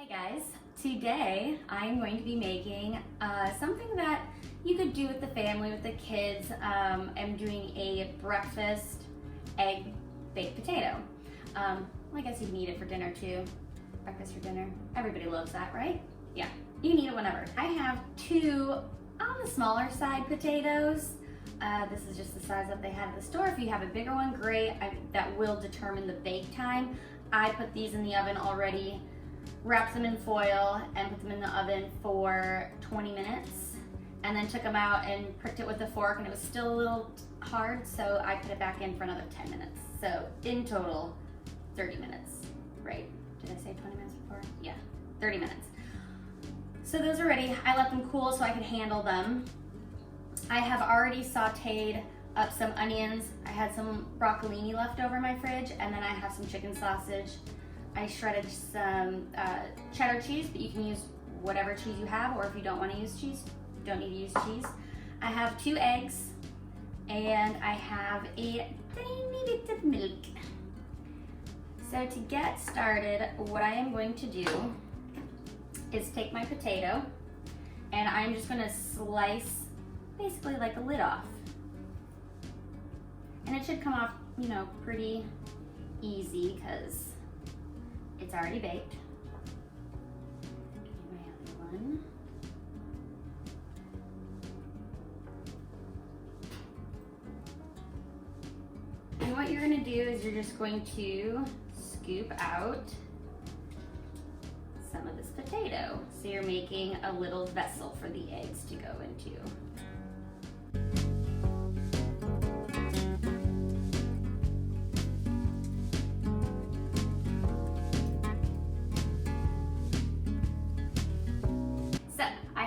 Guys, today I'm going to be making something that you could do with the family, with the kids. I'm doing a breakfast egg baked potato. Well, I guess you can eat it for dinner too. Breakfast for dinner. Everybody loves that, right? Yeah, you can eat it whenever. I have two on the smaller side potatoes. This is just the size that they have at the store. If you have a bigger one, great. That will determine the bake time. I put these in the oven already, wrapped them in foil and put them in the oven for 20 minutes, and then took them out and pricked it with a fork, and it was still a little hard, so I put it back in for another 10 minutes. So in total, 30 minutes, right? Did I say 20 minutes before? Yeah, 30 minutes. So those are ready. I let them cool so I could handle them. I have already sauteed up some onions. I had some broccolini left over in my fridge, and then I have some chicken sausage. I shredded some cheddar cheese, but you can use whatever cheese you have, or if you don't want to use cheese, you don't need to use cheese. I have 2 eggs, and I have a tiny bit of milk. So to get started, what I am going to do is take my potato, and I'm just going to slice basically like a lid off. And it should come off, you know, pretty easy because it's already baked. Here's my other one. And what you're going to do is you're just going to scoop out some of this potato. So you're making a little vessel for the eggs to go into.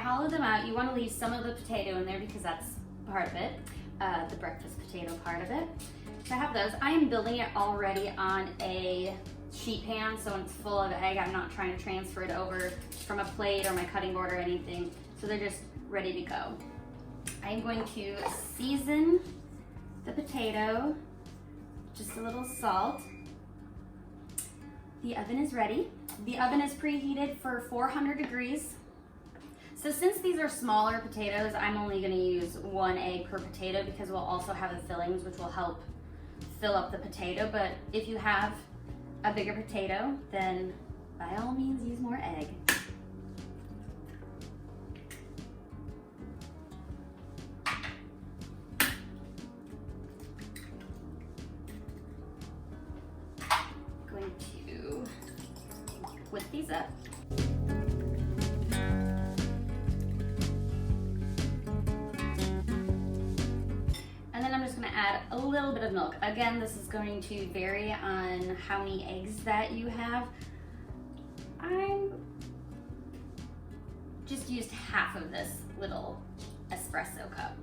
Hollow them out. You want to leave some of the potato in there because that's part of it, the breakfast potato part of it. So I have those. I am building it already on a sheet pan, so when it's full of egg, I'm not trying to transfer it over from a plate or my cutting board or anything, so they're just ready to go. I'm going to season the potato, just a little salt. The oven is ready. The oven is preheated for 400 degrees. So since these are smaller potatoes, I'm only going to use 1 egg per potato because we'll also have the fillings, which will help fill up the potato. But if you have a bigger potato, then by all means use more egg. Going to whip these up. Add a little bit of milk. Again, this is going to vary on how many eggs that you have. I'm just used half of this little espresso cup.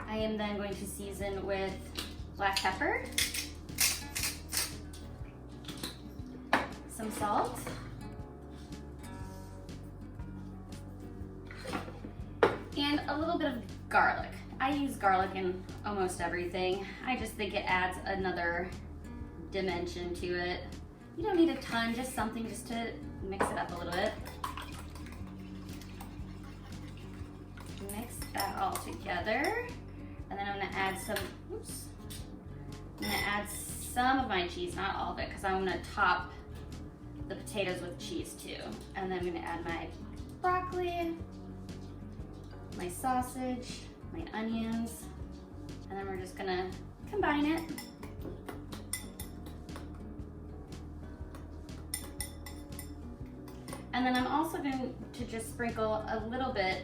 I am then going to season with black pepper, some salt, and a little bit of garlic. I use garlic in almost everything. I just think it adds another dimension to it. You don't need a ton, just something just to mix it up a little bit. Mix that all together. And then I'm gonna add some, I'm gonna add some of my cheese, not all of it, because I'm gonna top the potatoes with cheese too. And then I'm gonna add my broccoli, my sausage, my onions, and then we're just gonna combine it. And then I'm also going to just sprinkle a little bit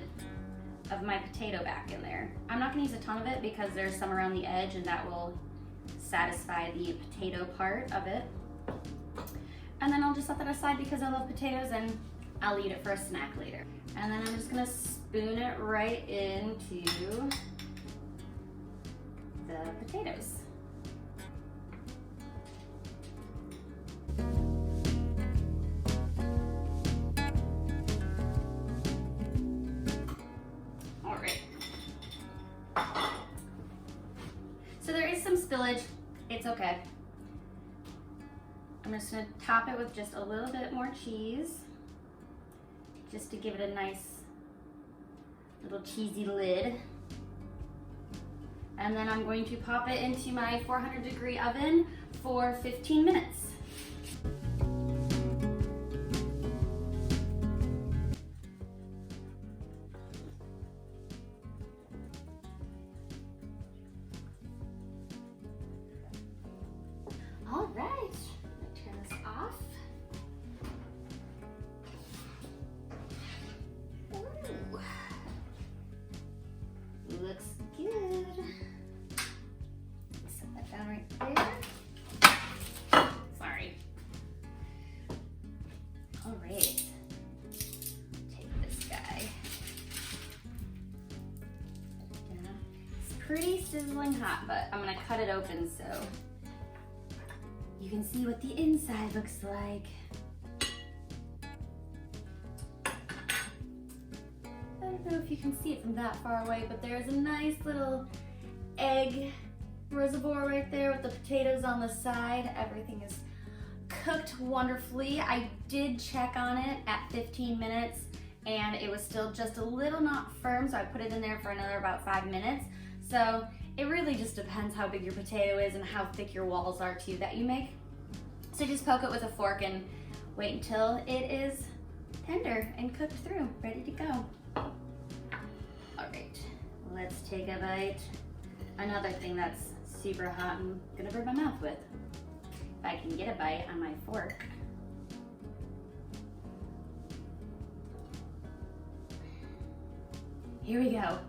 of my potato back in there. I'm not gonna use a ton of it because there's some around the edge and that will satisfy the potato part of it. And then I'll just set that aside because I love potatoes and I'll eat it for a snack later. And then I'm just gonna spoon it right into the potatoes. All right. So there is some spillage, it's okay. I'm just gonna top it with just a little bit more cheese, just to give it a nice little cheesy lid. And then I'm going to pop it into my 400-degree oven for 15 minutes. All right, turn this off. Ooh. Looks good. Set that down right there. Sorry. All right. Take this guy. It's pretty sizzling hot, but I'm gonna cut it open so you can see what the inside looks like. I don't know if you can see it from that far away, but there's a nice little egg reservoir right there with the potatoes on the side. Everything is cooked wonderfully. I did check on it at 15 minutes and it was still just a little not firm, so I put it in there for another about 5 minutes. So it really just depends how big your potato is and how thick your walls are too that you make. So just poke it with a fork and wait until it is tender and cooked through, ready to go. All right, let's take a bite. Another thing that's super hot I'm gonna burn my mouth with. If I can get a bite on my fork. Here we go.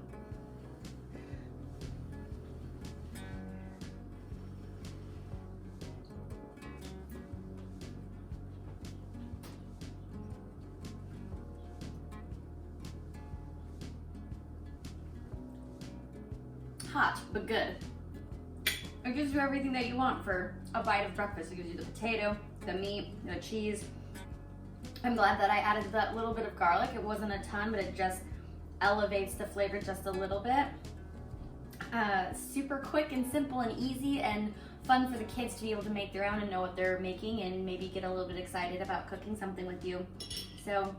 Hot, but good. It gives you everything that you want for a bite of breakfast. It gives you the potato, the meat, the cheese. I'm glad that I added that little bit of garlic. It wasn't a ton, but it just elevates the flavor just a little bit. Super quick and simple and easy and fun for the kids to be able to make their own and know what they're making and maybe get a little bit excited about cooking something with you. So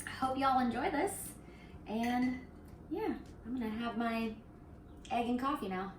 I hope y'all enjoy this. And yeah, I'm gonna have my egg and coffee now.